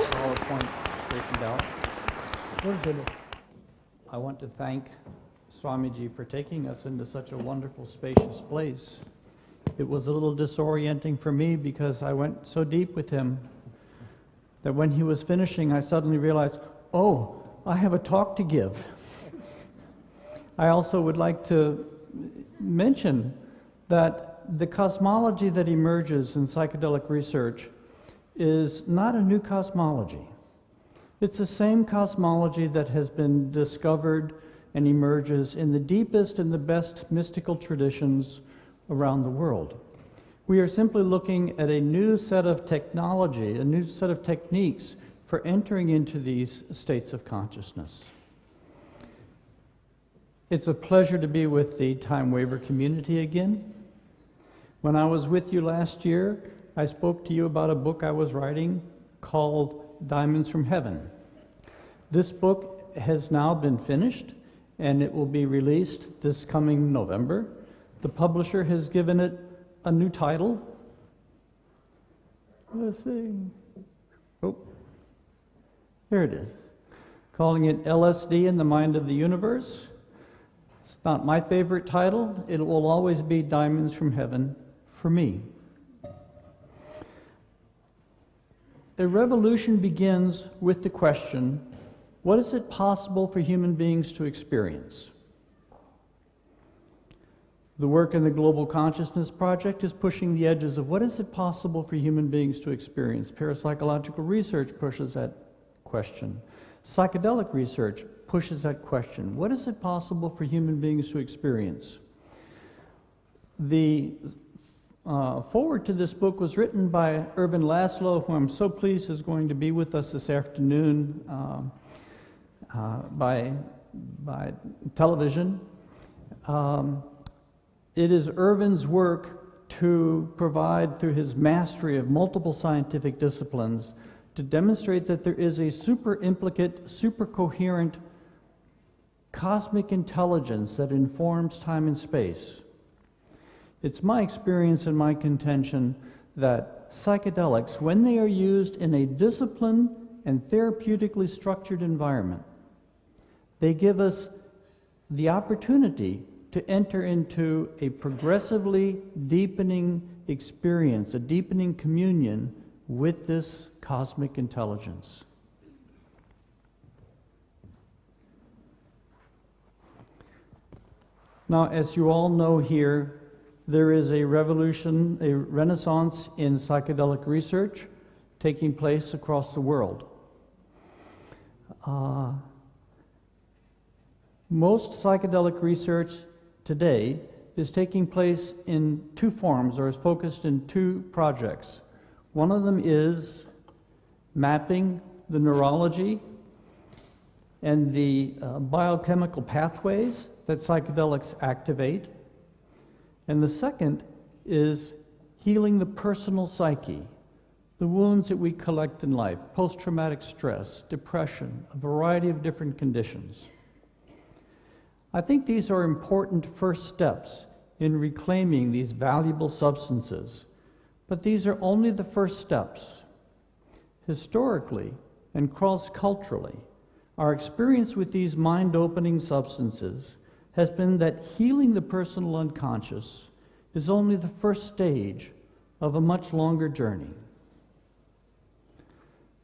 PowerPoint straightened out. I want to thank Swamiji for taking us into such a wonderful, spacious place. It was a little disorienting for me because I went so deep with him that when he was finishing, I suddenly realized, oh, I have a talk to give. I also would like to mention that the cosmology that emerges in psychedelic research is not a new cosmology. It's the same cosmology that has been discovered and emerges in the deepest and the best mystical traditions around the world. We are simply looking at a new set of technology, a new set of techniques for entering into these states of consciousness. It's a pleasure to be with the Time Waiver community again. When I was with you last year, I spoke to you about a book I was writing called Diamonds from Heaven. This book has now been finished and it will be released this coming November. The publisher has given it a new title. Let's see. Oh, there it is. Calling it LSD in the Mind of the Universe. It's not my favorite title. It will always be Diamonds from Heaven for me. A revolution begins with the question, what is it possible for human beings to experience? The work in the Global Consciousness Project is pushing the edges of what is it possible for human beings to experience. Parapsychological research pushes that question. Psychedelic research pushes that question. What is it possible for human beings to experience? The foreword to this book was written by Ervin Laszlo, who I'm so pleased is going to be with us this afternoon by television. It is Ervin's work to provide, through his mastery of multiple scientific disciplines, to demonstrate that there is a super implicate, super coherent cosmic intelligence that informs time and space. It's my experience and my contention that psychedelics, when they are used in a disciplined and therapeutically structured environment, they give us the opportunity to enter into a progressively deepening experience, a deepening communion with this cosmic intelligence. Now, as you all know here, there is a revolution, a renaissance in psychedelic research taking place across the world. Most psychedelic research today is taking place in two forms, or is focused in two projects. One of them is mapping the neurology and the biochemical pathways that psychedelics activate. And the second is healing the personal psyche, the wounds that we collect in life, post-traumatic stress, depression, a variety of different conditions. I think these are important first steps in reclaiming these valuable substances, but these are only the first steps. Historically and cross-culturally, our experience with these mind-opening substances has been that healing the personal unconscious is only the first stage of a much longer journey.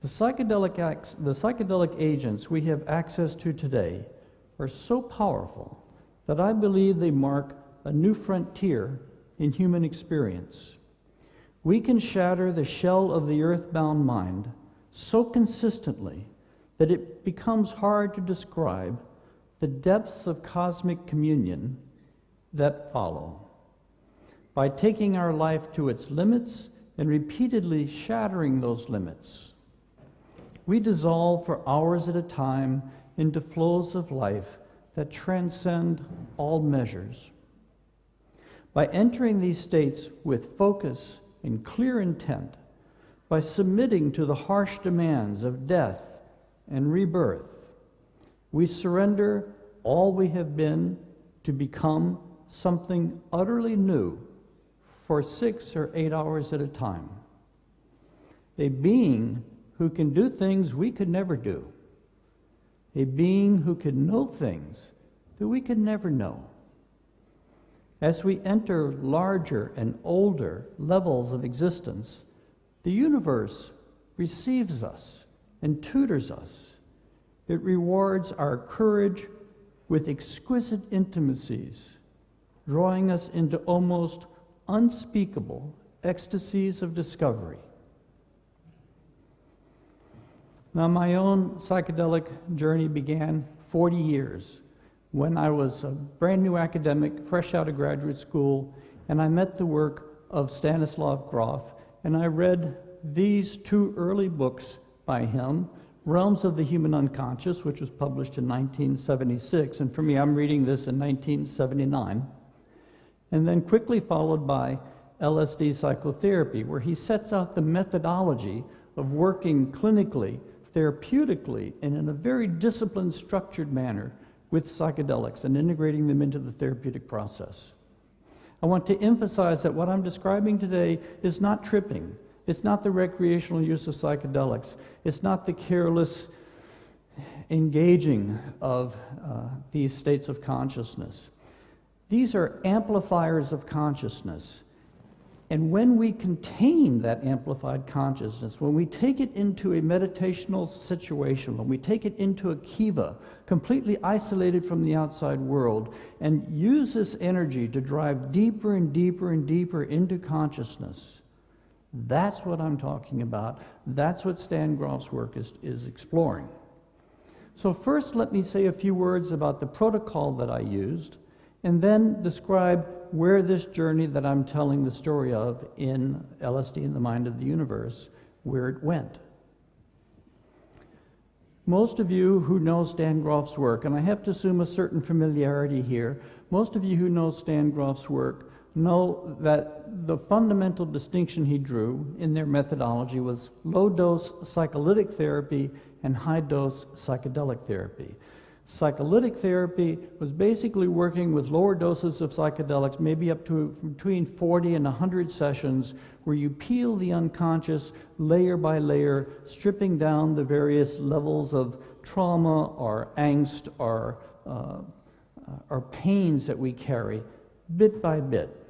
The psychedelic agents we have access to today are so powerful that I believe they mark a new frontier in human experience. We can shatter the shell of the earthbound mind so consistently that it becomes hard to describe the depths of cosmic communion that follow. By taking our life to its limits and repeatedly shattering those limits, we dissolve for hours at a time into flows of life that transcend all measures. By entering these states with focus and clear intent, by submitting to the harsh demands of death and rebirth, we surrender all we have been to become something utterly new for 6 or 8 hours at a time. A being who can do things we could never do, a being who can know things that we could never know. As we enter larger and older levels of existence, the universe receives us and tutors us. It rewards our courage with exquisite intimacies, drawing us into almost unspeakable ecstasies of discovery. Now, my own psychedelic journey began 40 years when I was a brand new academic, fresh out of graduate school, and I met the work of Stanislav Grof, and I read these two early books by him, Realms of the Human Unconscious, which was published in 1976, and for me, I'm reading this in 1979, and then quickly followed by LSD Psychotherapy, where he sets out the methodology of working clinically, therapeutically, and in a very disciplined, structured manner with psychedelics and integrating them into the therapeutic process. I want to emphasize that what I'm describing today is not tripping. It's not the recreational use of psychedelics. It's not the careless engaging of these states of consciousness. These are amplifiers of consciousness. And when we contain that amplified consciousness, when we take it into a meditational situation, when we take it into a kiva, completely isolated from the outside world, and use this energy to drive deeper and deeper and deeper into consciousness, that's what I'm talking about. That's what Stan Grof's work is exploring. So first, let me say a few words about the protocol that I used, and then describe where this journey that I'm telling the story of in LSD in the Mind of the Universe, where it went. Most of you who know Stan Grof's work, and I have to assume a certain familiarity here, most of you who know Stan Grof's work know that the fundamental distinction he drew in their methodology was low-dose psycholytic therapy and high-dose psychedelic therapy. Psycholytic therapy was basically working with lower doses of psychedelics, maybe up to between 40 and 100 sessions, where you peel the unconscious layer by layer, stripping down the various levels of trauma or angst or pains that we carry, bit by bit.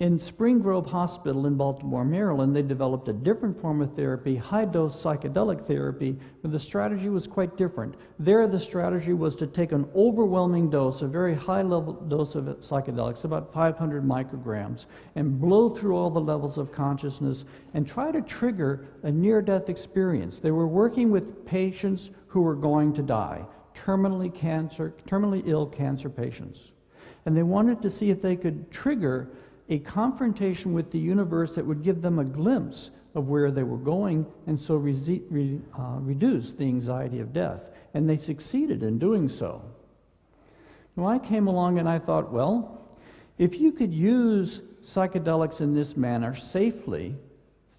In Spring Grove Hospital in Baltimore, Maryland, they developed a different form of therapy, high-dose psychedelic therapy, but the strategy was quite different. There, the strategy was to take an overwhelming dose, a very high-level dose of psychedelics, about 500 micrograms, and blow through all the levels of consciousness and try to trigger a near-death experience. They were working with patients who were going to die, terminally ill cancer patients. And they wanted to see if they could trigger a confrontation with the universe that would give them a glimpse of where they were going, and so reduce the anxiety of death. And they succeeded in doing so. Now, I came along and I thought, well, if you could use psychedelics in this manner safely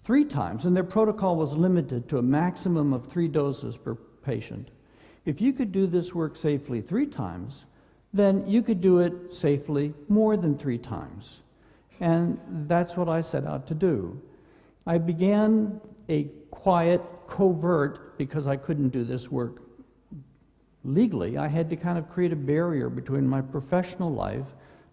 3 times, and their protocol was limited to a maximum of 3 doses per patient, if you could do this work safely 3 times, then you could do it safely more than 3 times. And that's what I set out to do. I began a quiet, covert, because I couldn't do this work legally. I had to kind of create a barrier between my professional life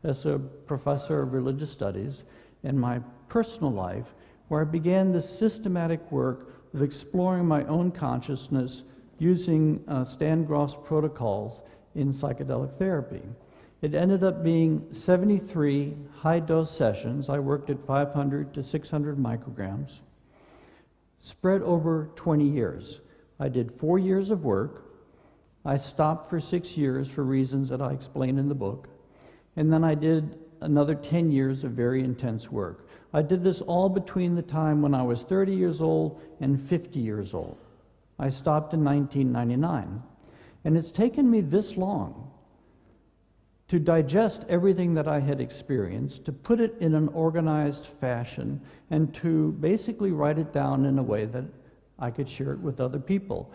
as a professor of religious studies and my personal life, where I began this systematic work of exploring my own consciousness using Stan Grof's protocols in psychedelic therapy. It ended up being 73 high-dose sessions. I worked at 500 to 600 micrograms, spread over 20 years. I did 4 years of work. I stopped for 6 years for reasons that I explain in the book. And then I did another 10 years of very intense work. I did this all between the time when I was 30 years old and 50 years old. I stopped in 1999. And it's taken me this long to digest everything that I had experienced, to put it in an organized fashion, and to basically write it down in a way that I could share it with other people.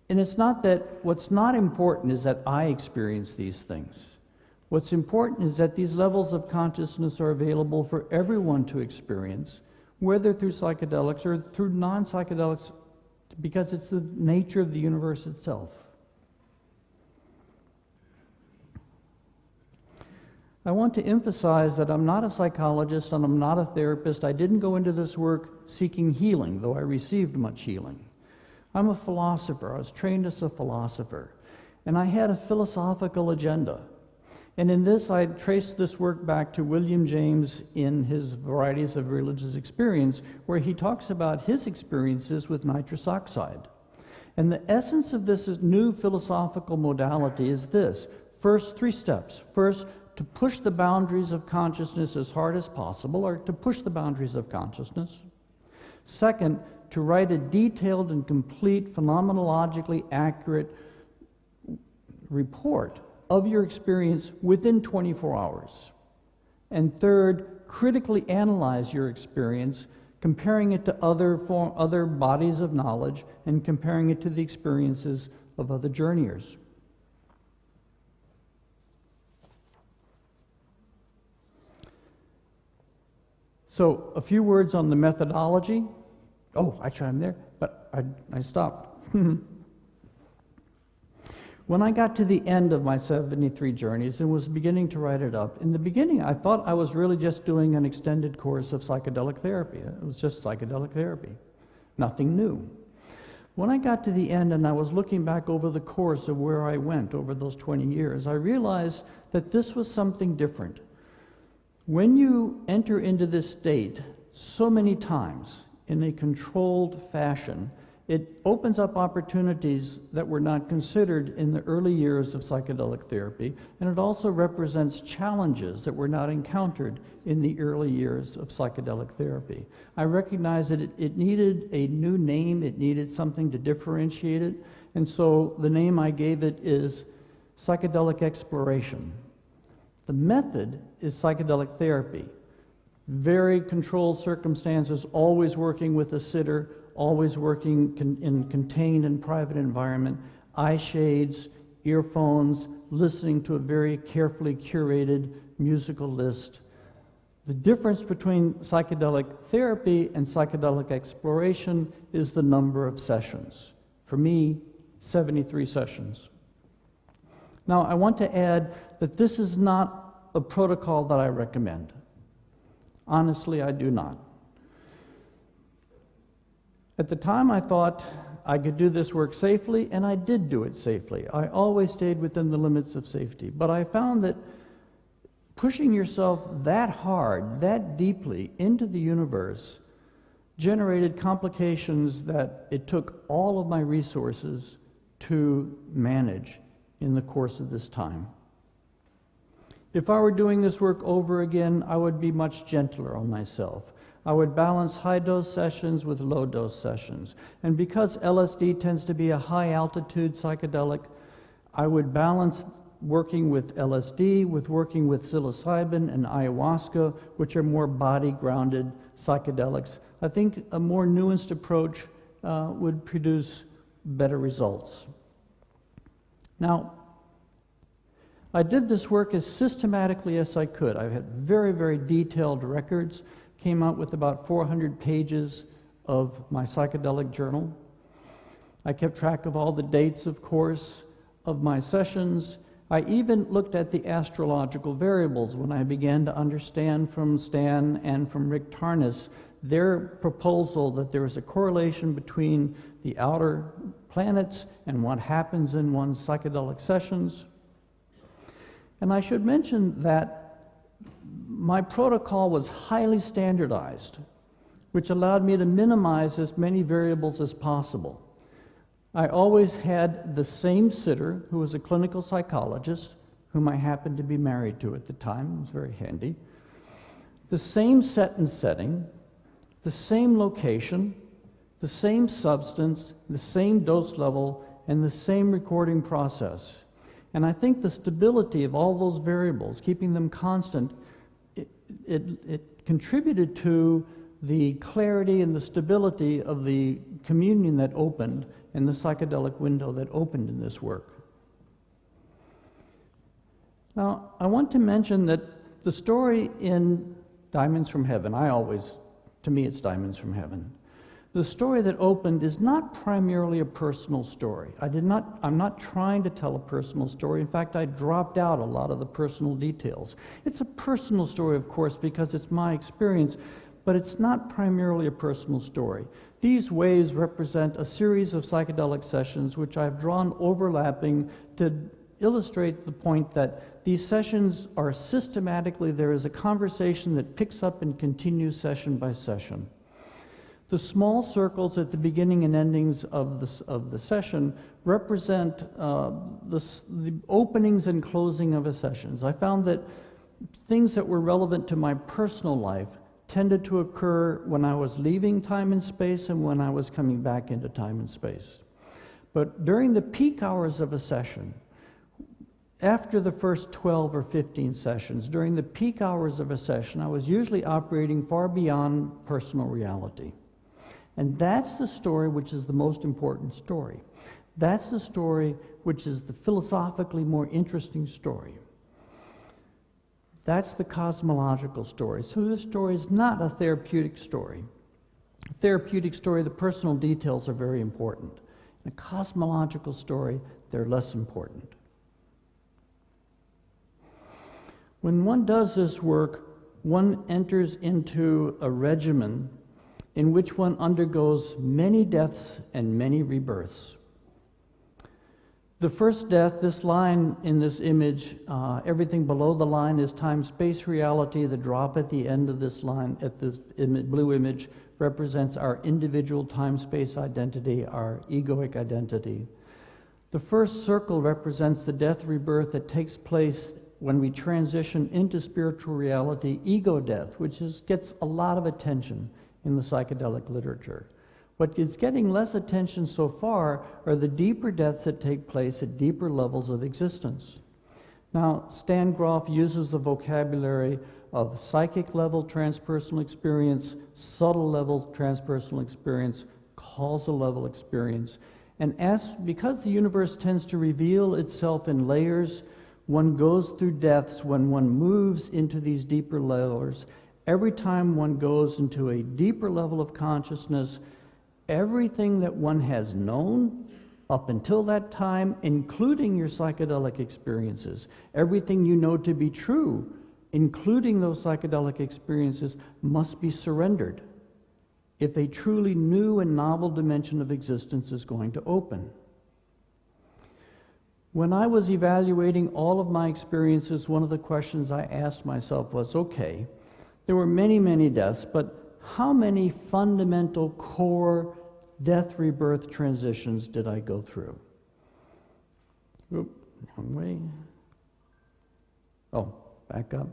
And it's not that, what's not important is that I experience these things. What's important is that these levels of consciousness are available for everyone to experience whether through psychedelics or through non-psychedelics, because it's the nature of the universe itself. I want to emphasize that I'm not a psychologist and I'm not a therapist. I didn't go into this work seeking healing, though I received much healing. I'm a philosopher. I was trained as a philosopher. And I had a philosophical agenda. And in this, I traced this work back to William James in his Varieties of Religious Experience, where he talks about his experiences with nitrous oxide. And the essence of this new philosophical modality is this. First, 3 steps. First, to push the boundaries of consciousness as hard as possible, or to push the boundaries of consciousness. Second, to write a detailed and complete, phenomenologically accurate report of your experience within 24 hours. And third, critically analyze your experience, comparing it to other bodies of knowledge and comparing it to the experiences of other journeyers. So, a few words on the methodology. Oh, actually I'm there, but I stopped. When I got to the end of my 73 journeys and was beginning to write it up, in the beginning I thought I was really just doing an extended course of psychedelic therapy. It was just psychedelic therapy, nothing new. When I got to the end and I was looking back over the course of where I went over those 20 years, I realized that this was something different. When you enter into this state so many times in a controlled fashion, it opens up opportunities that were not considered in the early years of psychedelic therapy, and it also represents challenges that were not encountered in the early years of psychedelic therapy. I recognized that it needed a new name, it needed something to differentiate it, and so the name I gave it is psychedelic exploration. The method is psychedelic therapy. Very controlled circumstances, always working with a sitter, always working in contained and private environment, eye shades, earphones, listening to a very carefully curated musical list. The difference between psychedelic therapy and psychedelic exploration is the number of sessions. For me, 73 sessions. Now, I want to add that this is not a protocol that I recommend. Honestly, I do not. At the time, I thought I could do this work safely, and I did do it safely. I always stayed within the limits of safety. But I found that pushing yourself that hard, that deeply into the universe generated complications that it took all of my resources to manage in the course of this time. If I were doing this work over again, I would be much gentler on myself. I would balance high-dose sessions with low-dose sessions. And because LSD tends to be a high-altitude psychedelic, I would balance working with LSD with working with psilocybin and ayahuasca, which are more body-grounded psychedelics. I think a more nuanced approach would produce better results. Now, I did this work as systematically as I could. I had very, very detailed records, came out with about 400 pages of my psychedelic journal. I kept track of all the dates, of course, of my sessions. I even looked at the astrological variables when I began to understand from Stan and from Rick Tarnas their proposal that there is a correlation between the outer planets and what happens in one's psychedelic sessions. And I should mention that my protocol was highly standardized, which allowed me to minimize as many variables as possible. I always had the same sitter, who was a clinical psychologist, whom I happened to be married to at the time. It was very handy. The same set and setting, the same location, the same substance, the same dose level, and the same recording process. And I think the stability of all those variables, keeping them constant, it contributed to the clarity and the stability of the communion that opened and the psychedelic window that opened in this work. Now, I want to mention that the story in Diamonds from Heaven, I always To me, it's Diamonds from Heaven. The story that opened is not primarily a personal story. I'm not trying to tell a personal story. In fact, I dropped out a lot of the personal details. It's a personal story, of course, because it's my experience, but it's not primarily a personal story. These waves represent a series of psychedelic sessions which I've drawn overlapping to illustrate the point that these sessions are systematically, there is a conversation that picks up and continues session by session. The small circles at the beginning and endings of the session represent the openings and closing of a sessions. I found that things that were relevant to my personal life tended to occur when I was leaving time and space and when I was coming back into time and space. But during the peak hours of a session, after the first 12 or 15 sessions, during the peak hours of a session, I was usually operating far beyond personal reality. And that's the story which is the most important story. That's the story which is the philosophically more interesting story. That's the cosmological story. So this story is not a therapeutic story. A therapeutic story, the personal details are very important. In a cosmological story, they're less important. When one does this work, one enters into a regimen in which one undergoes many deaths and many rebirths. The first death, this line in this image, everything below the line is time-space reality. The drop at the end of this line, at this blue image, represents our individual time-space identity, our egoic identity. The first circle represents the death rebirth that takes place when we transition into spiritual reality, ego death, which gets a lot of attention in the psychedelic literature. What is getting less attention so far are the deeper deaths that take place at deeper levels of existence. Now, Stan Grof uses the vocabulary of psychic level transpersonal experience, subtle level transpersonal experience, causal level experience. And because the universe tends to reveal itself in layers, one goes through deaths when one moves into these deeper layers. Every time one goes into a deeper level of consciousness, everything that one has known up until that time, including your psychedelic experiences, everything you know to be true, including those psychedelic experiences, must be surrendered if a truly new and novel dimension of existence is going to open. When I was evaluating all of my experiences, one of the questions I asked myself was, okay, there were many, many deaths, but how many fundamental core death rebirth transitions did I go through? Oop, wrong way. Oh, back up.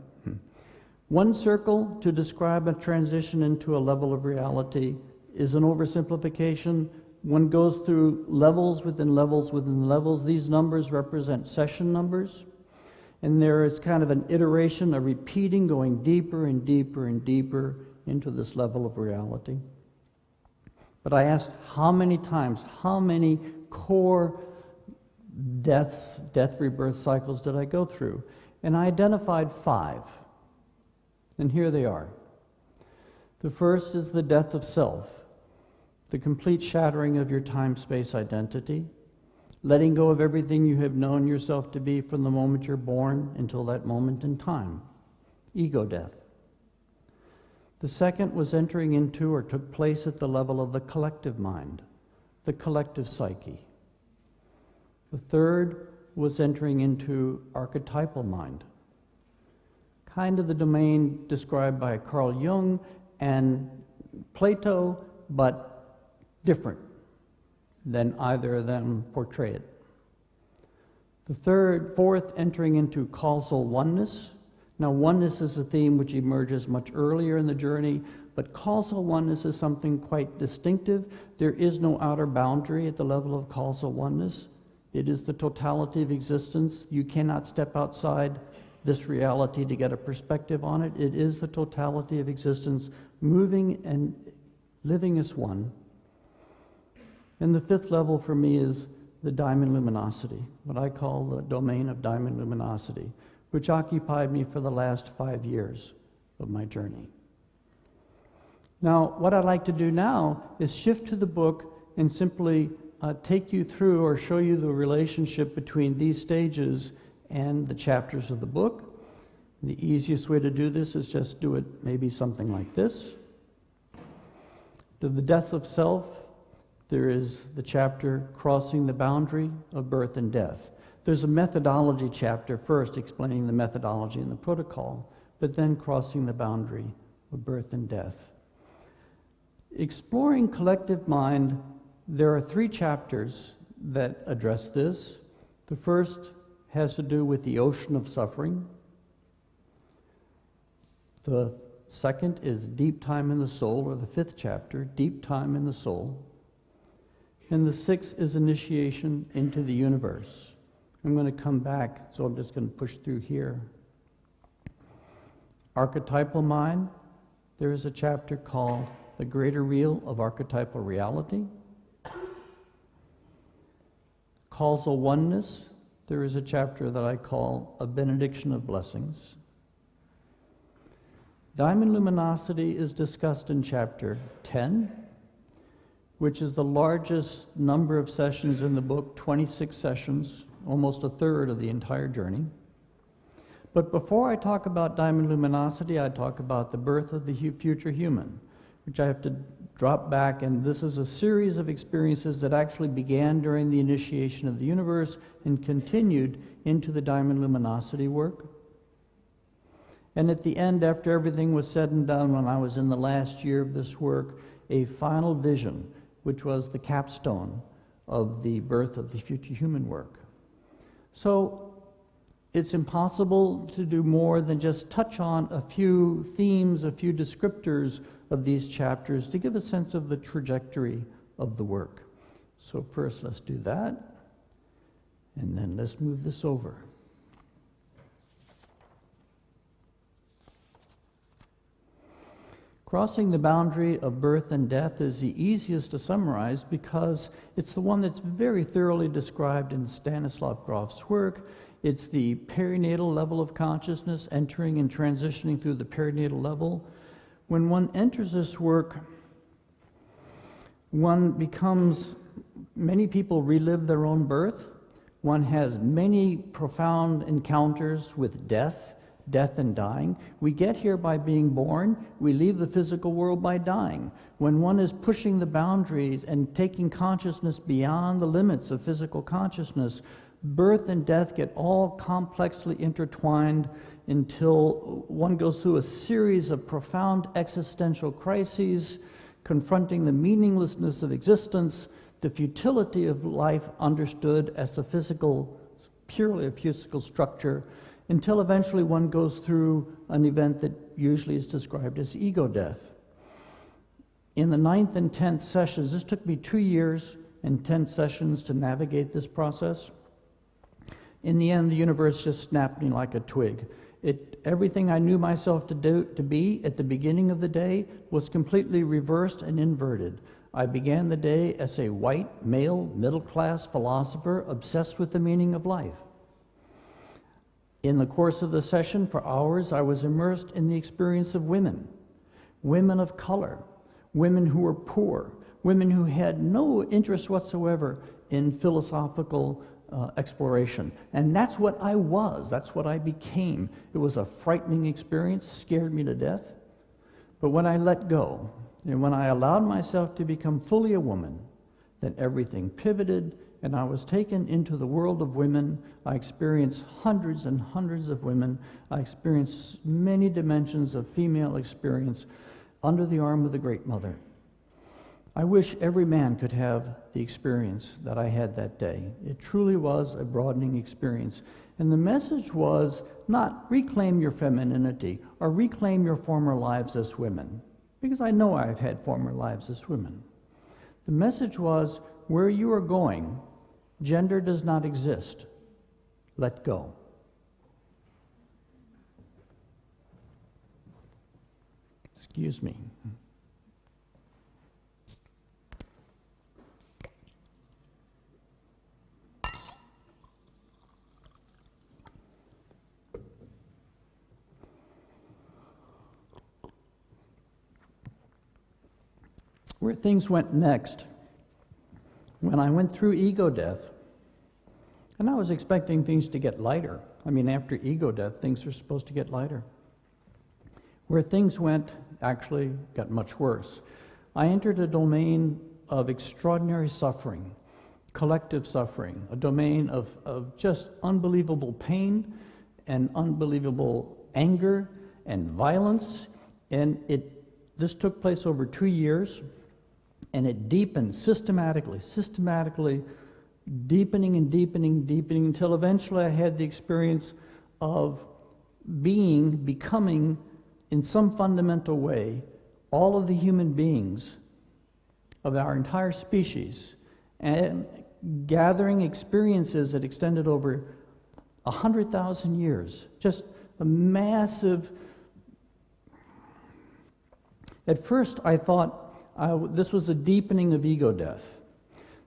One circle to describe a transition into a level of reality is an oversimplification. One goes through levels within levels within levels. These numbers represent session numbers. And there is kind of an iteration, a repeating, going deeper and deeper and deeper into this level of reality. But I asked how many times, how many core death rebirth cycles did I go through? And I identified 5. And here they are. The first is the death of self, the complete shattering of your time-space identity, letting go of everything you have known yourself to be from the moment you're born until that moment in time. Ego death. The second was entering into or took place at the level of the collective mind, the collective psyche. The third was entering into archetypal mind, kind of the domain described by Carl Jung and Plato, but different than either of them portray it. The fourth, entering into causal oneness. Now, oneness is a theme which emerges much earlier in the journey, but causal oneness is something quite distinctive. There is no outer boundary at the level of causal oneness. It is the totality of existence. You cannot step outside this reality to get a perspective on it. It is the totality of existence, moving and living as one. And the fifth level for me is the diamond luminosity, what I call the domain of diamond luminosity, which occupied me for the last 5 years of my journey. Now, what I'd like to do now is shift to the book and simply take you through or show you the relationship between these stages and the chapters of the book. The easiest way to do this is just do it maybe something like this. To the death of self, there is the chapter Crossing the Boundary of Birth and Death. There's a methodology chapter first explaining the methodology and the protocol, but then Crossing the Boundary of Birth and Death. Exploring collective mind, there are 3 chapters that address this. The first has to do with the ocean of suffering. The second is Deep Time in the Soul, or the 5th chapter, Deep Time in the Soul. And the 6th is Initiation into the Universe. I'm going to come back, so I'm just going to push through here. Archetypal Mind, there is a chapter called The Greater Real of Archetypal Reality. Causal Oneness, there is a chapter that I call A Benediction of Blessings. Diamond luminosity is discussed in chapter 10, which is the largest number of sessions in the book, 26 sessions, almost a third of the entire journey. But before I talk about diamond luminosity, I talk about the birth of the future human, which I have to drop back, and this is a series of experiences that actually began during the initiation of the universe and continued into the diamond luminosity work. And at the end, after everything was said and done, when I was in the last year of this work, a final vision, which was the capstone of the birth of the future human work. So it's impossible to do more than just touch on a few themes, a few descriptors of these chapters to give a sense of the trajectory of the work. So first, let's do that, and then let's move this over. Crossing the boundary of birth and death is the easiest to summarize because it's the one that's very thoroughly described in Stanislav Grof's work. It's the perinatal level of consciousness, entering and transitioning through the perinatal level. When one enters this work, one becomes, many people relive their own birth. One has many profound encounters with death and dying. We get here by being born. We leave the physical world by dying. When one is pushing the boundaries and taking consciousness beyond the limits of physical consciousness, birth and death get all complexly intertwined until one goes through a series of profound existential crises, confronting the meaninglessness of existence, the futility of life understood as a physical, purely a physical structure, until eventually one goes through an event that usually is described as ego death. In the 9th and 10th sessions, this took me 2 years and 10 sessions to navigate this process. In the end, the universe just snapped me like a twig. Everything I knew myself to be at the beginning of the day was completely reversed and inverted. I began the day as a white, male, middle-class philosopher obsessed with the meaning of life. In the course of the session, for hours, I was immersed in the experience of women of color, women who were poor, women who had no interest whatsoever in philosophical exploration. And that's what I was, that's what I became. It was a frightening experience, scared me to death. But when I let go, and when I allowed myself to become fully a woman, then everything pivoted, and I was taken into the world of women. I experienced hundreds and hundreds of women. I experienced many dimensions of female experience under the arm of the Great Mother. I wish every man could have the experience that I had that day. It truly was a broadening experience. And the message was not reclaim your femininity or reclaim your former lives as women, because I know I've had former lives as women. The message was, where you are going, gender does not exist. Let go. Excuse me. Where things went next, when I went through ego death, and I was expecting things to get lighter. I mean, after ego death, things are supposed to get lighter. Where things went, actually got much worse. I entered a domain of extraordinary suffering, collective suffering, a domain of just unbelievable pain and unbelievable anger and violence, and this took place over 2 years, and it deepened systematically, deepening and deepening, until eventually I had the experience of becoming, in some fundamental way, all of the human beings of our entire species, and gathering experiences that extended over 100,000 years. Just a massive... At first I thought this was a deepening of ego death,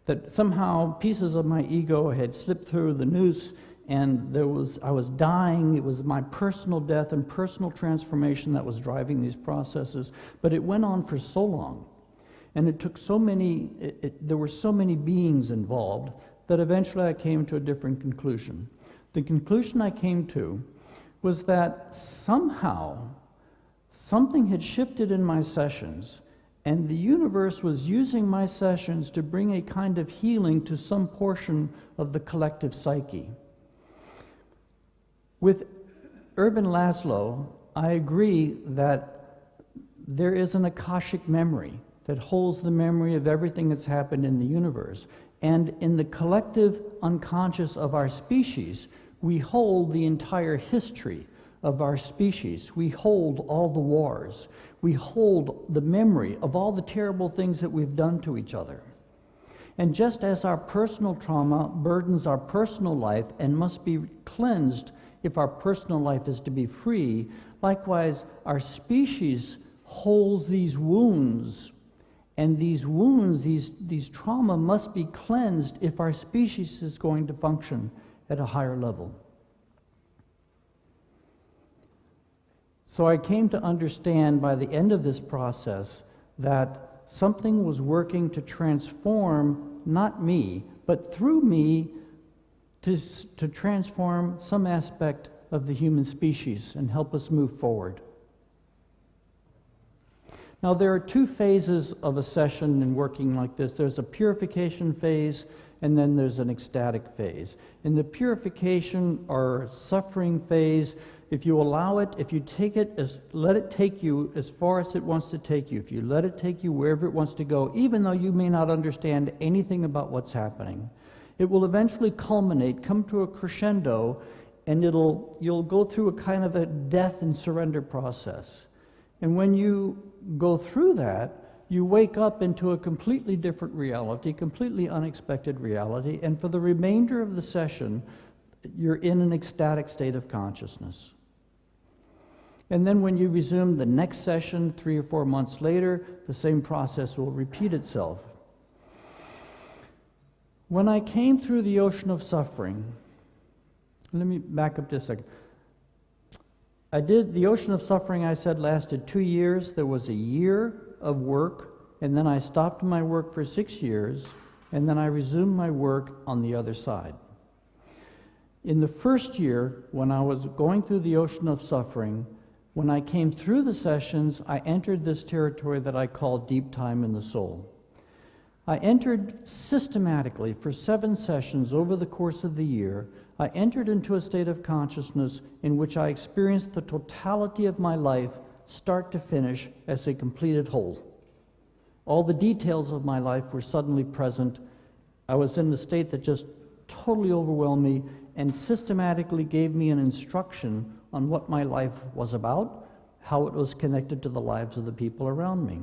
that somehow pieces of my ego had slipped through the noose, and I was dying. It was my personal death and personal transformation that was driving these processes. But it went on for so long, and it took so many, there were so many beings involved, that eventually I came to a different conclusion. The conclusion I came to was that somehow something had shifted in my sessions, and the universe was using my sessions to bring a kind of healing to some portion of the collective psyche. With Ervin Laszlo, I agree that there is an Akashic memory that holds the memory of everything that's happened in the universe. And in the collective unconscious of our species, we hold the entire history of our species. We hold all the wars. We hold the memory of all the terrible things that we've done to each other. And just as our personal trauma burdens our personal life and must be cleansed if our personal life is to be free, likewise our species holds these wounds. And these wounds, these trauma must be cleansed if our species is going to function at a higher level. So I came to understand by the end of this process that something was working to transform not me, but through me to transform some aspect of the human species and help us move forward. Now, there are 2 phases of a session in working like this. There's a purification phase, and then there's an ecstatic phase. In the purification or suffering phase, if you allow it, if you take it, let it take you as far as it wants to take you, if you let it take you wherever it wants to go, even though you may not understand anything about what's happening, it will eventually culminate, come to a crescendo, and you'll go through a kind of a death and surrender process. And when you go through that, you wake up into a completely different reality, completely unexpected reality, and for the remainder of the session, you're in an ecstatic state of consciousness. And then when you resume the next session 3 or 4 months later, the same process will repeat itself. When I came through the ocean of suffering, let me back up just a second. The ocean of suffering, I said, lasted 2 years. There was a year of work, and then I stopped my work for 6 years, and then I resumed my work on the other side. In the first year, when I was going through the ocean of suffering, when I came through the sessions, I entered this territory that I call deep time in the soul. I entered systematically for 7 sessions over the course of the year. I entered into a state of consciousness in which I experienced the totality of my life, start to finish, as a completed whole. All the details of my life were suddenly present. I was in a state that just totally overwhelmed me and systematically gave me an instruction on what my life was about, how it was connected to the lives of the people around me.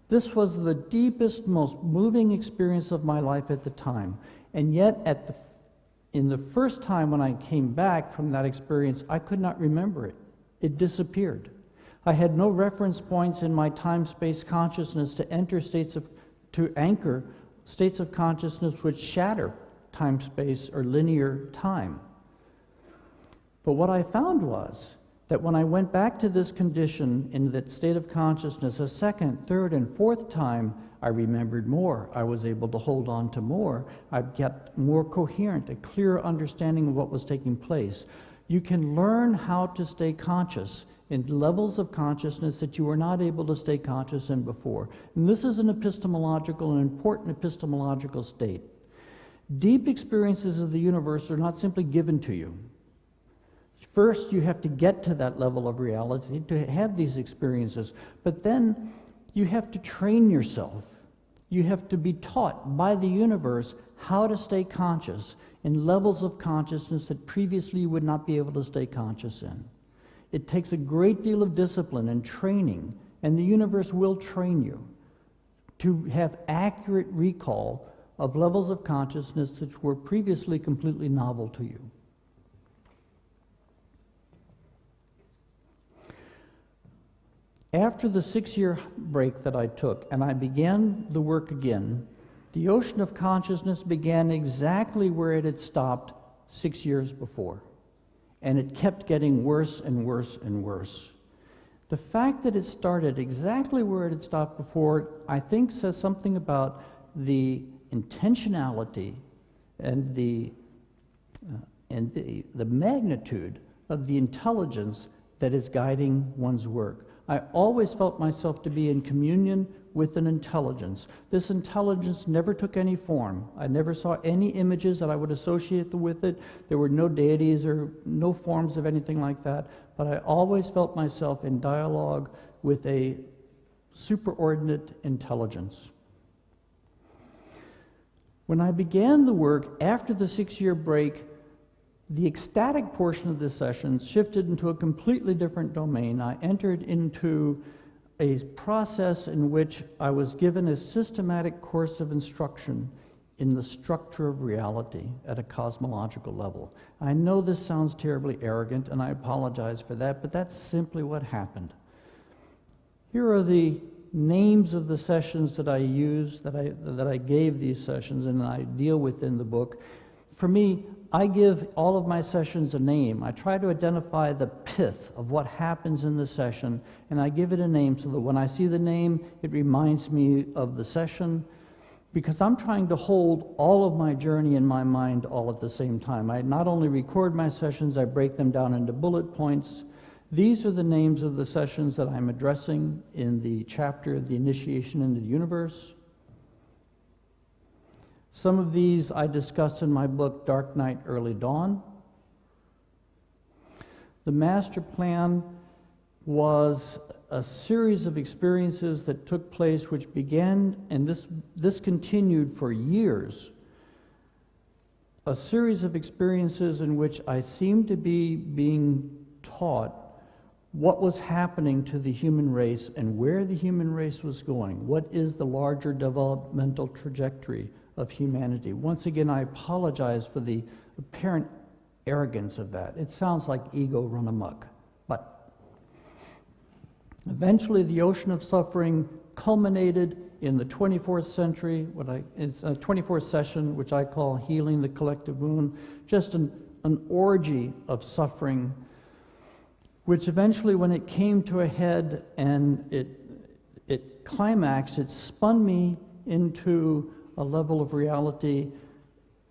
This was the deepest, most moving experience of my life at the time. And yet, in the first time when I came back from that experience, I could not remember it. It disappeared. I had no reference points in my time-space consciousness to anchor states of consciousness which shatter time-space or linear time. But what I found was that when I went back to this condition in that state of consciousness a second, third, and fourth time, I remembered more. I was able to hold on to more. I'd get more coherent, a clearer understanding of what was taking place. You can learn how to stay conscious in levels of consciousness that you were not able to stay conscious in before. And this is an important epistemological state. Deep experiences of the universe are not simply given to you. First, you have to get to that level of reality to have these experiences, but then you have to train yourself. You have to be taught by the universe how to stay conscious in levels of consciousness that previously you would not be able to stay conscious in. It takes a great deal of discipline and training, and the universe will train you to have accurate recall of levels of consciousness that were previously completely novel to you. After the 6-year break that I took, and I began the work again, the ocean of consciousness began exactly where it had stopped 6 years before. And it kept getting worse and worse and worse. The fact that it started exactly where it had stopped before, I think, says something about the intentionality and the magnitude of the intelligence that is guiding one's work. I always felt myself to be in communion with an intelligence. This intelligence never took any form. I never saw any images that I would associate with it. There were no deities or no forms of anything like that, but I always felt myself in dialogue with a superordinate intelligence. When I began the work after the 6-year break, the ecstatic portion of the session shifted into a completely different domain. I entered into a process in which I was given a systematic course of instruction in the structure of reality at a cosmological level. I know this sounds terribly arrogant, and I apologize for that, but that's simply what happened. Here are the names of the sessions that I used, that I gave these sessions, and I deal with in the book. For me, I give all of my sessions a name. I try to identify the pith of what happens in the session, and I give it a name so that when I see the name, it reminds me of the session, because I'm trying to hold all of my journey in my mind all at the same time. I not only record my sessions, I break them down into bullet points. These are the names of the sessions that I'm addressing in the chapter, The Initiation into the Universe. Some of these I discuss in my book, Dark Night, Early Dawn. The master plan was a series of experiences that took place which began, and this continued for years, a series of experiences in which I seemed to be being taught what was happening to the human race and where the human race was going. What is the larger developmental trajectory of humanity? Once again, I apologize for the apparent arrogance of that. It sounds like ego run amok. But eventually the ocean of suffering culminated in the 24th century, it's a 24th session, which I call Healing the Collective Wound, just an orgy of suffering, which eventually, when it came to a head and it climaxed, it spun me into a level of reality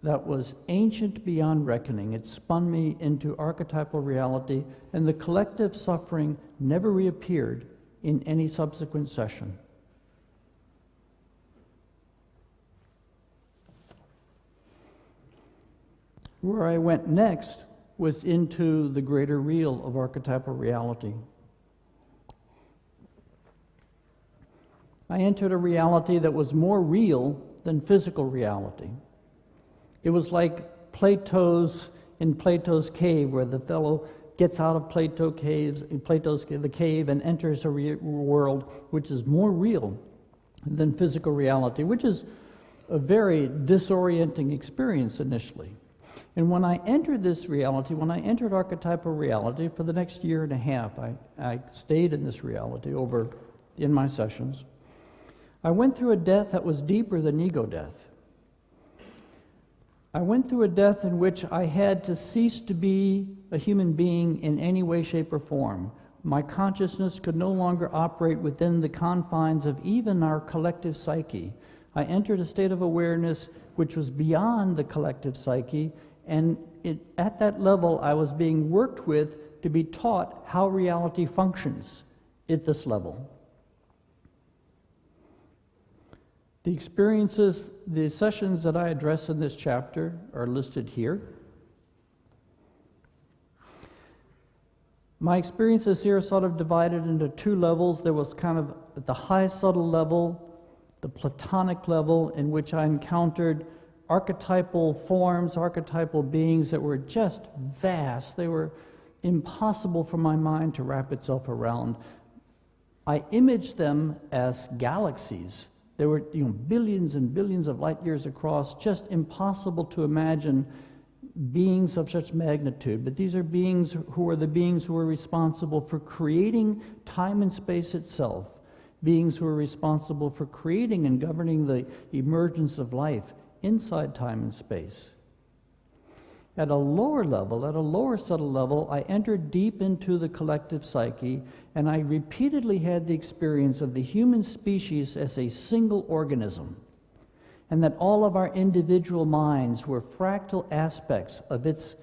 that was ancient beyond reckoning. It spun me into archetypal reality, and the collective suffering never reappeared in any subsequent session. Where I went next was into the greater real of archetypal reality. I entered a reality that was more real than physical reality. It was like in Plato's cave, where the fellow gets out of the cave and enters a world which is more real than physical reality, which is a very disorienting experience initially. And when I entered this reality, when I entered archetypal reality for the next year and a half, I stayed in this reality in my sessions. I went through a death that was deeper than ego death. I went through a death in which I had to cease to be a human being in any way, shape, or form. My consciousness could no longer operate within the confines of even our collective psyche. I entered a state of awareness which was beyond the collective psyche, and at that level I was being worked with to be taught how reality functions at this level. The experiences, the sessions that I address in this chapter are listed here. My experiences here are sort of divided into two levels. There was kind of at the high subtle level, the Platonic level, in which I encountered archetypal forms, archetypal beings that were just vast. They were impossible for my mind to wrap itself around. I imaged them as galaxies. There were billions and billions of light years across, just impossible to imagine beings of such magnitude. But these are beings who are the beings who are responsible for creating time and space itself, beings who are responsible for creating and governing the emergence of life inside time and space. At a lower level, at a lower subtle level, I entered deep into the collective psyche, and I repeatedly had the experience of the human species as a single organism, and that all of our individual minds were fractal aspects of its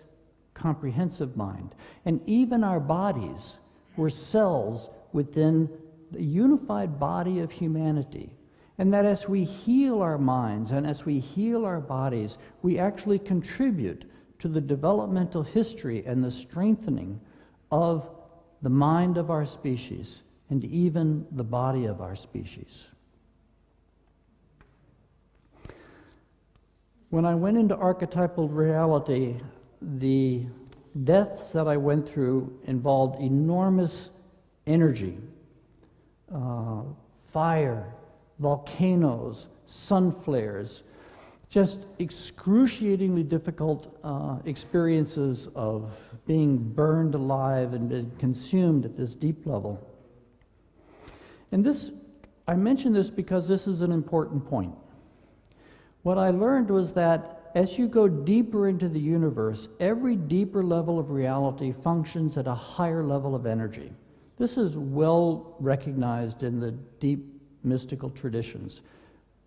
comprehensive mind. And even our bodies were cells within the unified body of humanity. And that as we heal our minds and as we heal our bodies, we actually contribute to the developmental history and the strengthening of the mind of our species and even the body of our species. When I went into archetypal reality, the deaths that I went through involved enormous energy, fire, volcanoes, sun flares, just excruciatingly difficult experiences of being burned alive and being consumed at this deep level. And I mention this because this is an important point. What I learned was that as you go deeper into the universe, every deeper level of reality functions at a higher level of energy. This is well recognized in the deep mystical traditions.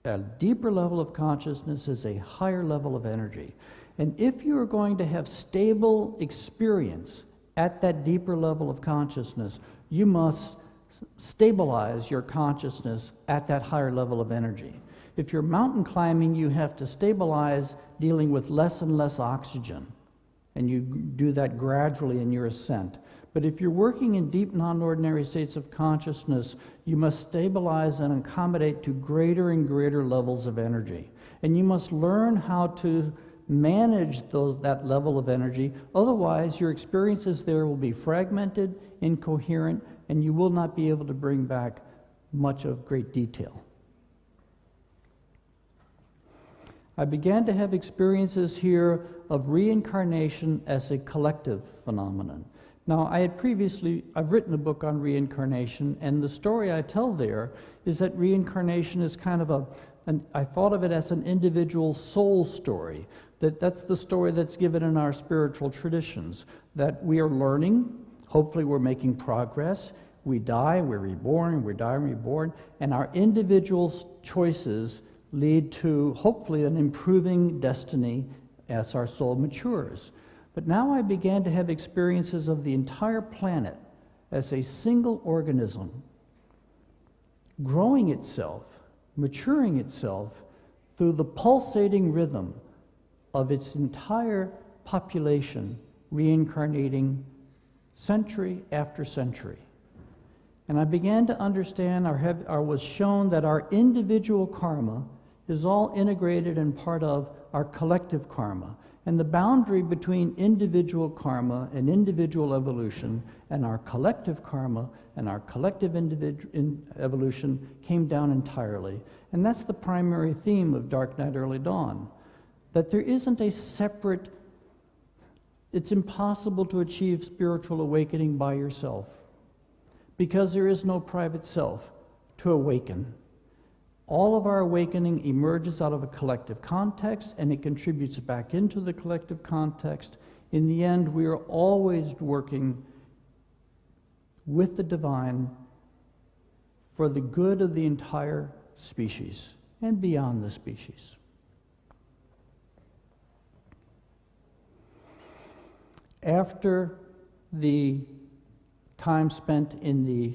A deeper level of consciousness is a higher level of energy. And if you are going to have stable experience at that deeper level of consciousness, you must stabilize your consciousness at that higher level of energy. If you're mountain climbing, you have to stabilize dealing with less and less oxygen, and you do that gradually in your ascent. But if you're working in deep non-ordinary states of consciousness, you must stabilize and accommodate to greater and greater levels of energy. And you must learn how to manage that level of energy. Otherwise, your experiences there will be fragmented, incoherent, and you will not be able to bring back much of great detail. I began to have experiences here of reincarnation as a collective phenomenon. Now, I've written a book on reincarnation, and the story I tell there is that reincarnation is kind of I thought of it as an individual soul story. That's the story that's given in our spiritual traditions, that we are learning, hopefully we're making progress, we die, we're reborn, we die, we're reborn, and our individual choices lead to, hopefully, an improving destiny as our soul matures. But now I began to have experiences of the entire planet as a single organism, growing itself, maturing itself through the pulsating rhythm of its entire population, reincarnating century after century. And I began to understand, or was shown, that our individual karma is all integrated and part of our collective karma. And the boundary between individual karma and individual evolution and our collective karma and our collective evolution came down entirely. And that's the primary theme of Dark Night, Early Dawn. That there isn't a separate, it's impossible to achieve spiritual awakening by yourself, because there is no private self to awaken. All of our awakening emerges out of a collective context, and it contributes back into the collective context. In the end, we are always working with the divine for the good of the entire species and beyond the species. After the time spent in the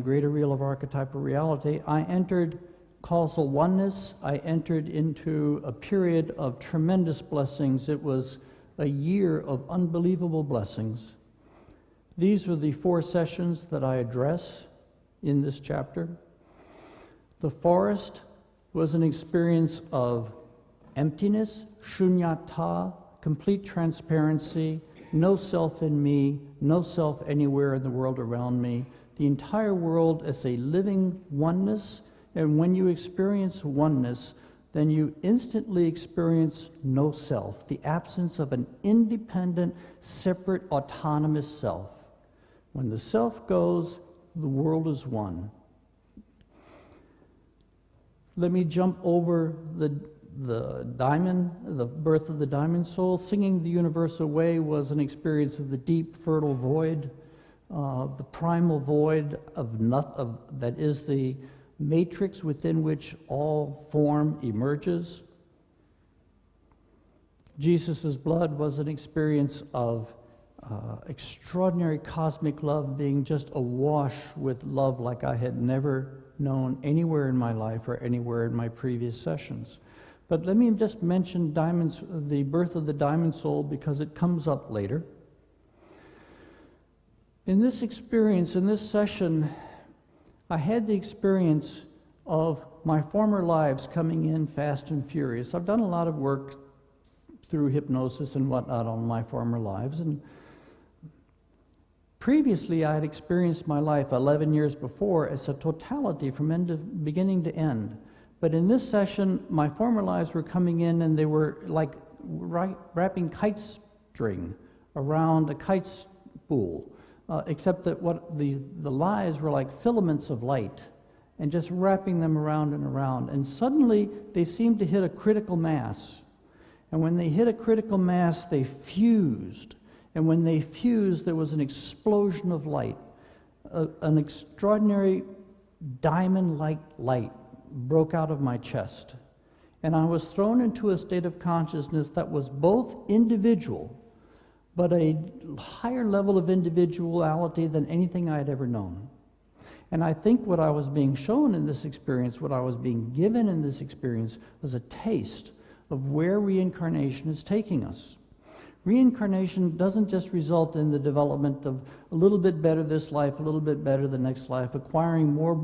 greater real of archetypal reality, I entered causal oneness. I entered into a period of tremendous blessings. It was a year of unbelievable blessings. These are the 4 sessions that I address in this chapter. The forest was an experience of emptiness, shunyata, complete transparency, no self in me, no self anywhere in the world around me, the entire world as a living oneness. And when you experience oneness, then you instantly experience no self, the absence of an independent, separate, autonomous self. When the self goes, the world is one. Let me jump over the diamond, the birth of the diamond soul. Singing the universal way was an experience of the deep, fertile void, the primal void that is the matrix within which all form emerges. Jesus' blood was an experience of extraordinary cosmic love, being just awash with love like I had never known anywhere in my life or anywhere in my previous sessions. But let me just mention the birth of the diamond soul, because it comes up later. In this experience, in this session, I had the experience of my former lives coming in fast and furious. I've done a lot of work through hypnosis and whatnot on my former lives, and previously I had experienced my life 11 years before as a totality from beginning to end. But in this session, my former lives were coming in, and they were like wrapping kite string around a kite spool, except that what the lives were like filaments of light, and just wrapping them around and around. And suddenly, they seemed to hit a critical mass. And when they hit a critical mass, they fused. And when they fused, there was an explosion of light, an extraordinary diamond-like light broke out of my chest, and I was thrown into a state of consciousness that was both individual, but a higher level of individuality than anything I had ever known. And I think what I was being shown in this experience, what I was being given in this experience, was a taste of where reincarnation is taking us. Reincarnation doesn't just result in the development of a little bit better this life, a little bit better the next life, acquiring more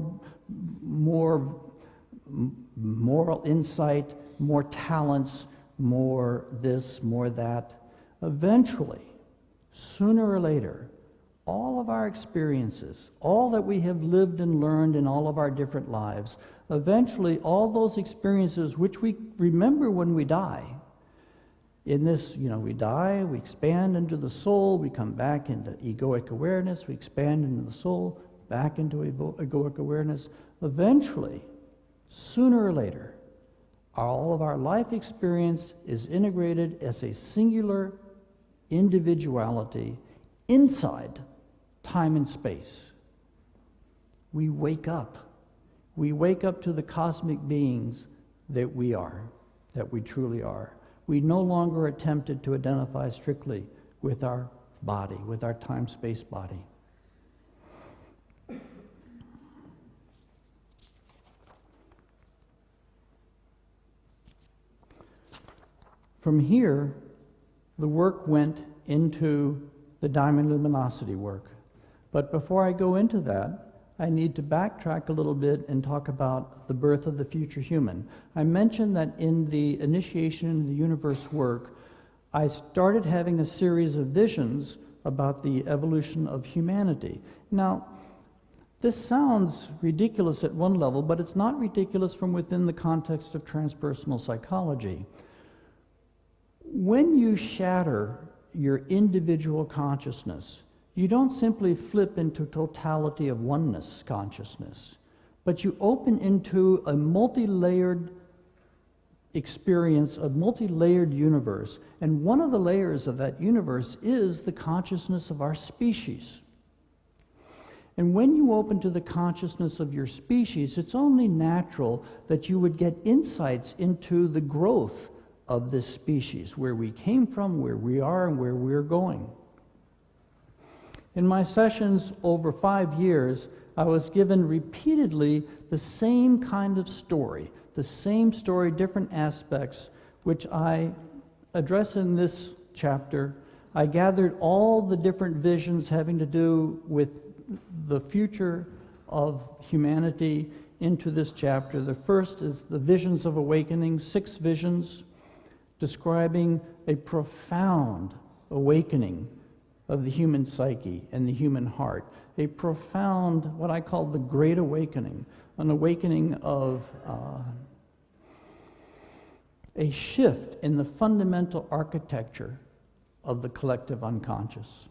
moral insight, more talents, more this, more that. Eventually, sooner or later, all of our experiences, all that we have lived and learned in all of our different lives, eventually all those experiences which we remember when we die, in this, we die, we expand into the soul, we come back into egoic awareness, we expand into the soul, back into egoic awareness. Eventually, sooner or later, all of our life experience is integrated as a singular individuality inside time and space. We wake up. We wake up to the cosmic beings that we are, that we truly are. We no longer are tempted to identify strictly with our body, with our time-space body. From here, the work went into the diamond luminosity work. But before I go into that, I need to backtrack a little bit and talk about the birth of the future human. I mentioned that in the initiation into the universe work, I started having a series of visions about the evolution of humanity. Now, this sounds ridiculous at one level, but it's not ridiculous from within the context of transpersonal psychology. When you shatter your individual consciousness, you don't simply flip into totality of oneness consciousness, but you open into a multi-layered experience, a multi-layered universe. And one of the layers of that universe is the consciousness of our species. And when you open to the consciousness of your species, it's only natural that you would get insights into the growth of this species, where we came from, where we are, and where we're going. In my sessions over 5 years, I was given repeatedly the same kind of story, different aspects, which I address in this chapter. I gathered all the different visions having to do with the future of humanity into this chapter. The first is the visions of awakening, 6 visions describing a profound awakening of the human psyche and the human heart. A profound, what I call the Great Awakening, an awakening of a shift in the fundamental architecture of the collective unconscious.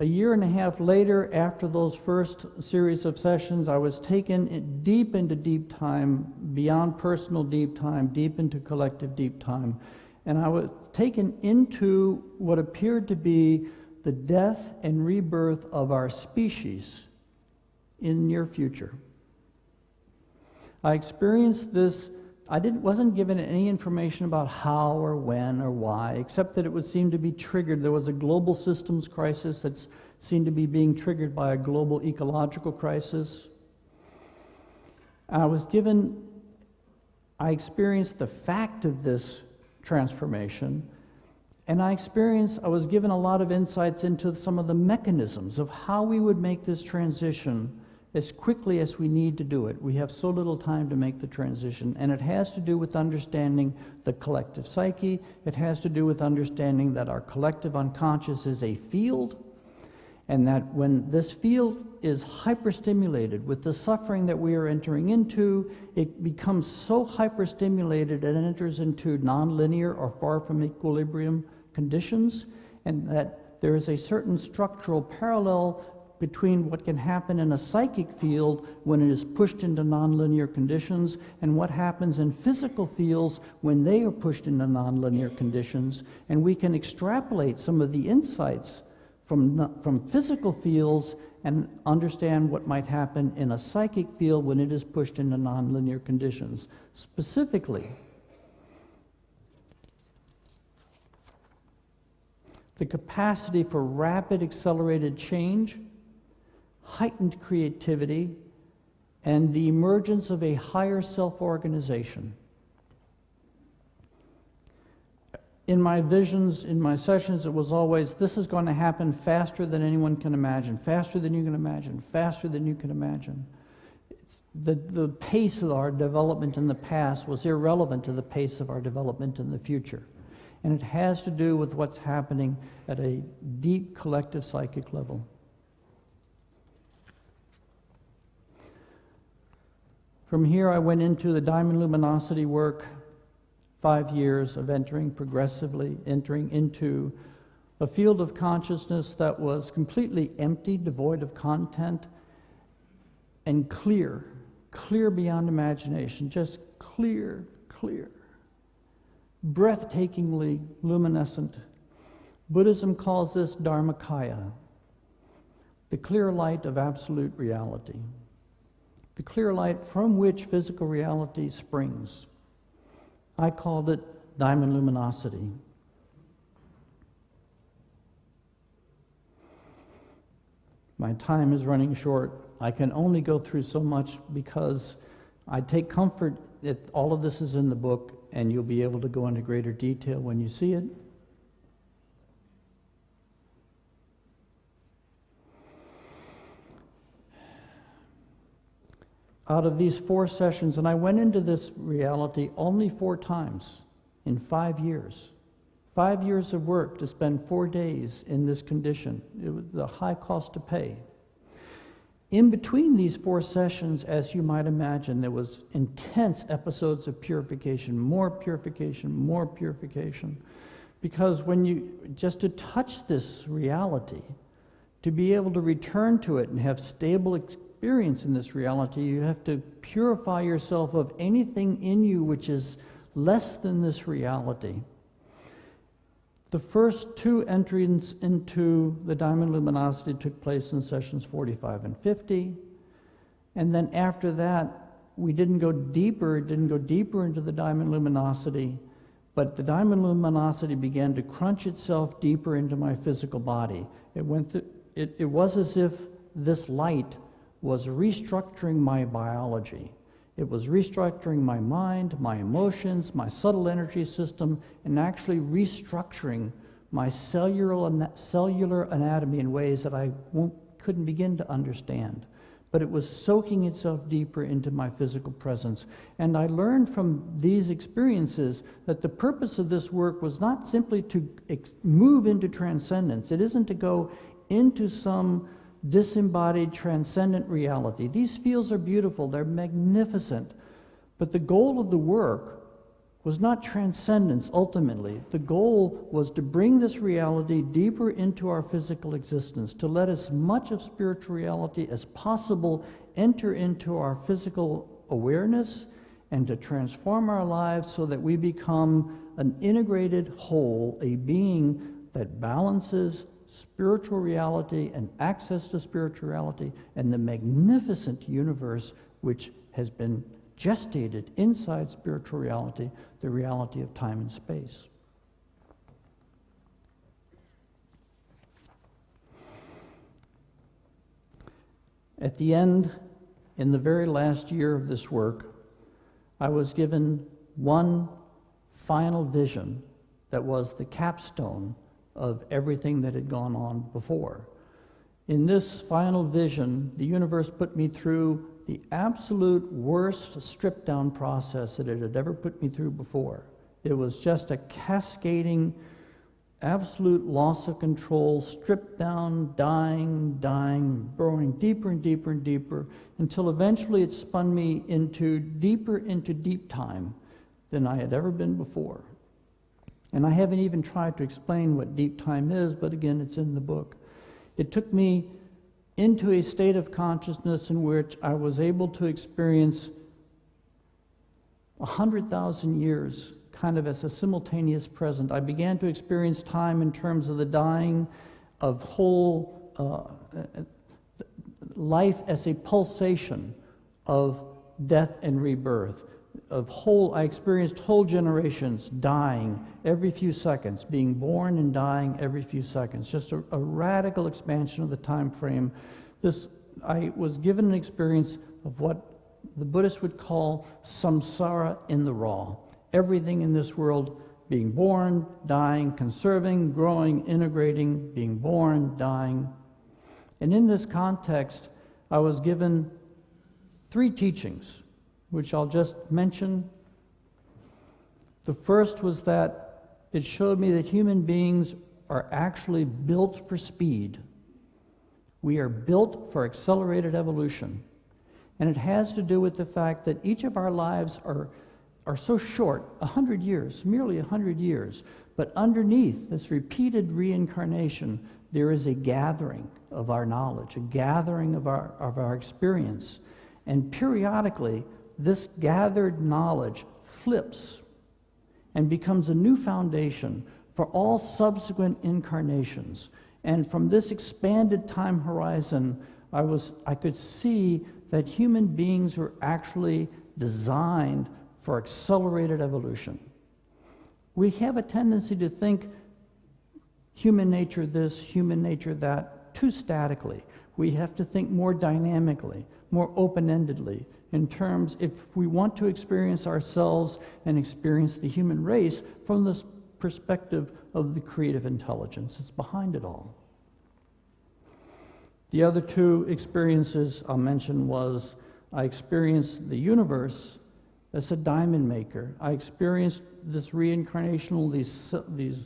A year and a half later, after those first series of sessions, I was taken deep into deep time, beyond personal deep time, deep into collective deep time. And I was taken into what appeared to be the death and rebirth of our species in the near future. I experienced this. I wasn't given any information about how or when or why, except that it would seem to be triggered. There was a global systems crisis that seemed to be being triggered by a global ecological crisis. I experienced the fact of this transformation, and I was given a lot of insights into some of the mechanisms of how we would make this transition as quickly as we need to do it. We have so little time to make the transition, and it has to do with understanding the collective psyche. It has to do with understanding that our collective unconscious is a field, and that when this field is hyperstimulated with the suffering that we are entering into, it becomes so hyperstimulated it enters into nonlinear or far from equilibrium conditions, and that there is a certain structural parallel between what can happen in a psychic field when it is pushed into nonlinear conditions and what happens in physical fields when they are pushed into nonlinear conditions. And we can extrapolate some of the insights from physical fields and understand what might happen in a psychic field when it is pushed into nonlinear conditions. Specifically, the capacity for rapid accelerated change, heightened creativity, and the emergence of a higher self-organization. In my visions, in my sessions, it was always, this is going to happen faster than anyone can imagine, faster than you can imagine, faster than you can imagine. The pace of our development in the past was irrelevant to the pace of our development in the future. And it has to do with what's happening at a deep collective psychic level. From here, I went into the diamond luminosity work, 5 years of progressively entering into a field of consciousness that was completely empty, devoid of content, and clear beyond imagination, just clear, breathtakingly luminescent. Buddhism calls this Dharmakaya, the clear light of absolute reality. The clear light from which physical reality springs. I called it diamond luminosity. My time is running short. I can only go through so much because I take comfort that all of this is in the book and you'll be able to go into greater detail when you see it. Out of these 4 sessions, and I went into this reality only 4 times in 5 years. 5 years of work to spend 4 days in this condition. It was a high cost to pay. In between these 4 sessions, as you might imagine, there was intense episodes of purification, more purification, more purification. Because just to touch this reality, to be able to return to it and have stable experience in this reality, you have to purify yourself of anything in you which is less than this reality. The first two entries into the diamond luminosity took place in sessions 45 and 50. And then after that, we didn't go deeper into the diamond luminosity, but the diamond luminosity began to crunch itself deeper into my physical body. It was as if this light was restructuring my biology. It was restructuring my mind, my emotions, my subtle energy system, and actually restructuring my cellular anatomy in ways that I couldn't begin to understand. But it was soaking itself deeper into my physical presence. And I learned from these experiences that the purpose of this work was not simply to move into transcendence. It isn't to go into some disembodied transcendent reality. These fields are beautiful, they're magnificent. But the goal of the work was not transcendence ultimately. The goal was to bring this reality deeper into our physical existence, to let as much of spiritual reality as possible enter into our physical awareness, and to transform our lives so that we become an integrated whole, a being that balances spiritual reality and access to spirituality and the magnificent universe which has been gestated inside spiritual reality, the reality of time and space. At the end, in the very last year of this work, I was given one final vision that was the capstone of everything that had gone on before. In this final vision, the universe put me through the absolute worst strip-down process that it had ever put me through before. It was just a cascading, absolute loss of control, stripped down, dying, growing deeper and deeper and deeper, until eventually it spun me deeper into deep time than I had ever been before. And I haven't even tried to explain what deep time is, but again, it's in the book. It took me into a state of consciousness in which I was able to experience 100,000 years kind of as a simultaneous present. I began to experience time in terms of the dying of whole life as a pulsation of death and rebirth. I experienced whole generations dying every few seconds, being born and dying every few seconds. Just a radical expansion of the time frame. I was given an experience of what the Buddhists would call samsara in the raw. Everything in this world being born, dying, conserving, growing, integrating, being born, dying. And in this context, I was given 3 teachings, which I'll just mention. The first was that it showed me that human beings are actually built for speed. We are built for accelerated evolution. And it has to do with the fact that each of our lives are so short, 100 years, merely 100 years. But underneath this repeated reincarnation, there is a gathering of our knowledge, a gathering of our experience. And periodically, this gathered knowledge flips and becomes a new foundation for all subsequent incarnations. And from this expanded time horizon, I could see that human beings were actually designed for accelerated evolution. We have a tendency to think human nature this, human nature that, too statically. We have to think more dynamically, more open-endedly, in terms, if we want to experience ourselves and experience the human race from the perspective of the creative intelligence that's behind it all. The other 2 experiences I'll mention was I experienced the universe as a diamond maker. I experienced this reincarnational,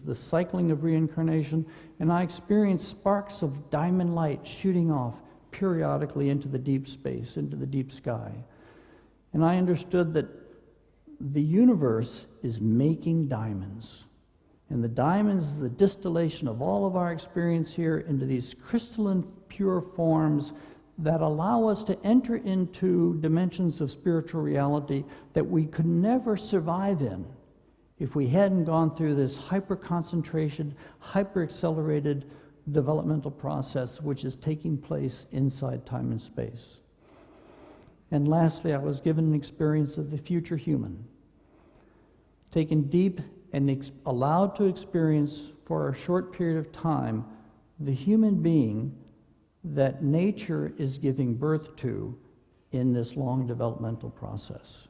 the cycling of reincarnation, and I experienced sparks of diamond light shooting off periodically into the deep space, into the deep sky. And I understood that the universe is making diamonds. And the diamond is the distillation of all of our experience here into these crystalline, pure forms that allow us to enter into dimensions of spiritual reality that we could never survive in if we hadn't gone through this hyper-concentration, hyper-accelerated developmental process which is taking place inside time and space. And lastly, I was given an experience of the future human, taken deep and allowed to experience for a short period of time the human being that nature is giving birth to in this long developmental process.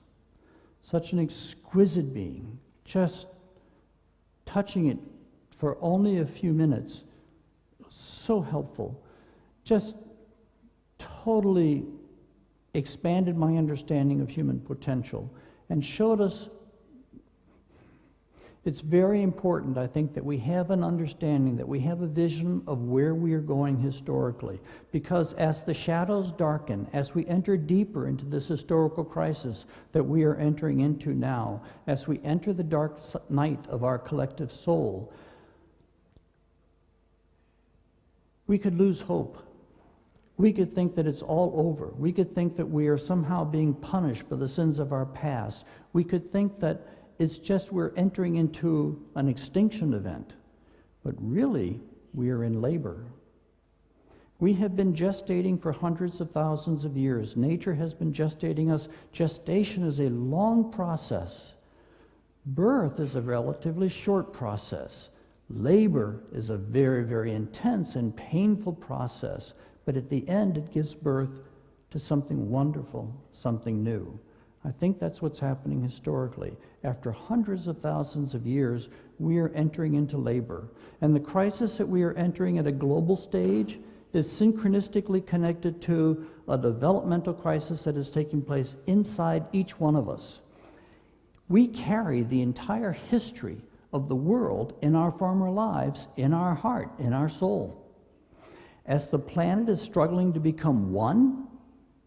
Such an exquisite being, just touching it for only a few minutes, so helpful, just totally expanded my understanding of human potential and showed us it's very important, I think, that we have an understanding, that we have a vision of where we are going historically. Because as the shadows darken, as we enter deeper into this historical crisis that we are entering into now, as we enter the dark night of our collective soul, we could lose hope. We could think that it's all over. We could think that we are somehow being punished for the sins of our past. We could think that it's just we're entering into an extinction event. But really, we are in labor. We have been gestating for hundreds of thousands of years. Nature has been gestating us. Gestation is a long process. Birth is a relatively short process. Labor is a very, very intense and painful process. But at the end, it gives birth to something wonderful, something new. I think that's what's happening historically. After hundreds of thousands of years, we are entering into labor. And the crisis that we are entering at a global stage is synchronistically connected to a developmental crisis that is taking place inside each one of us. We carry the entire history of the world in our former lives, in our heart, in our soul. As the planet is struggling to become one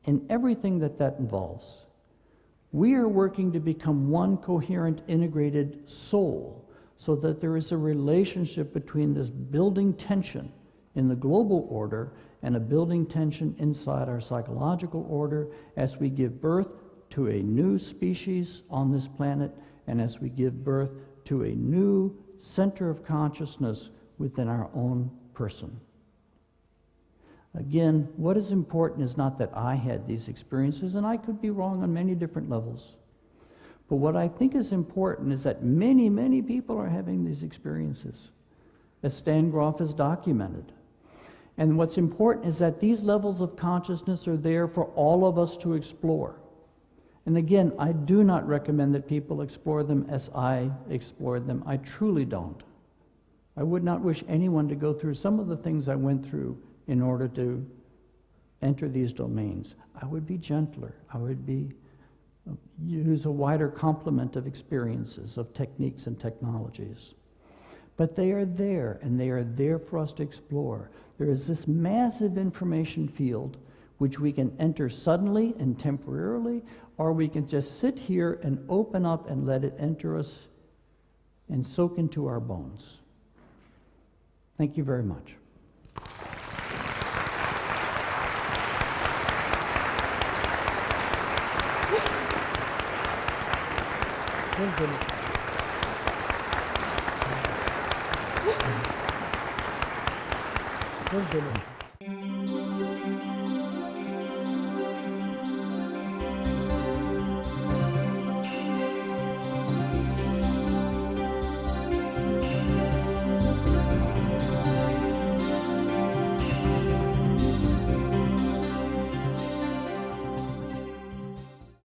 in everything that involves, we are working to become one coherent, integrated soul so that there is a relationship between this building tension in the global order and a building tension inside our psychological order as we give birth to a new species on this planet and as we give birth to a new center of consciousness within our own person. Again, what is important is not that I had these experiences, and I could be wrong on many different levels. But what I think is important is that many, many people are having these experiences, as Stan Grof has documented. And what's important is that these levels of consciousness are there for all of us to explore. And again, I do not recommend that people explore them as I explored them. I truly don't. I would not wish anyone to go through some of the things I went through in order to enter these domains. I would be gentler. I would use a wider complement of experiences, of techniques and technologies. But they are there, and they are there for us to explore. There is this massive information field which we can enter suddenly and temporarily, or we can just sit here and open up and let it enter us and soak into our bones. Thank you very much. Thank you.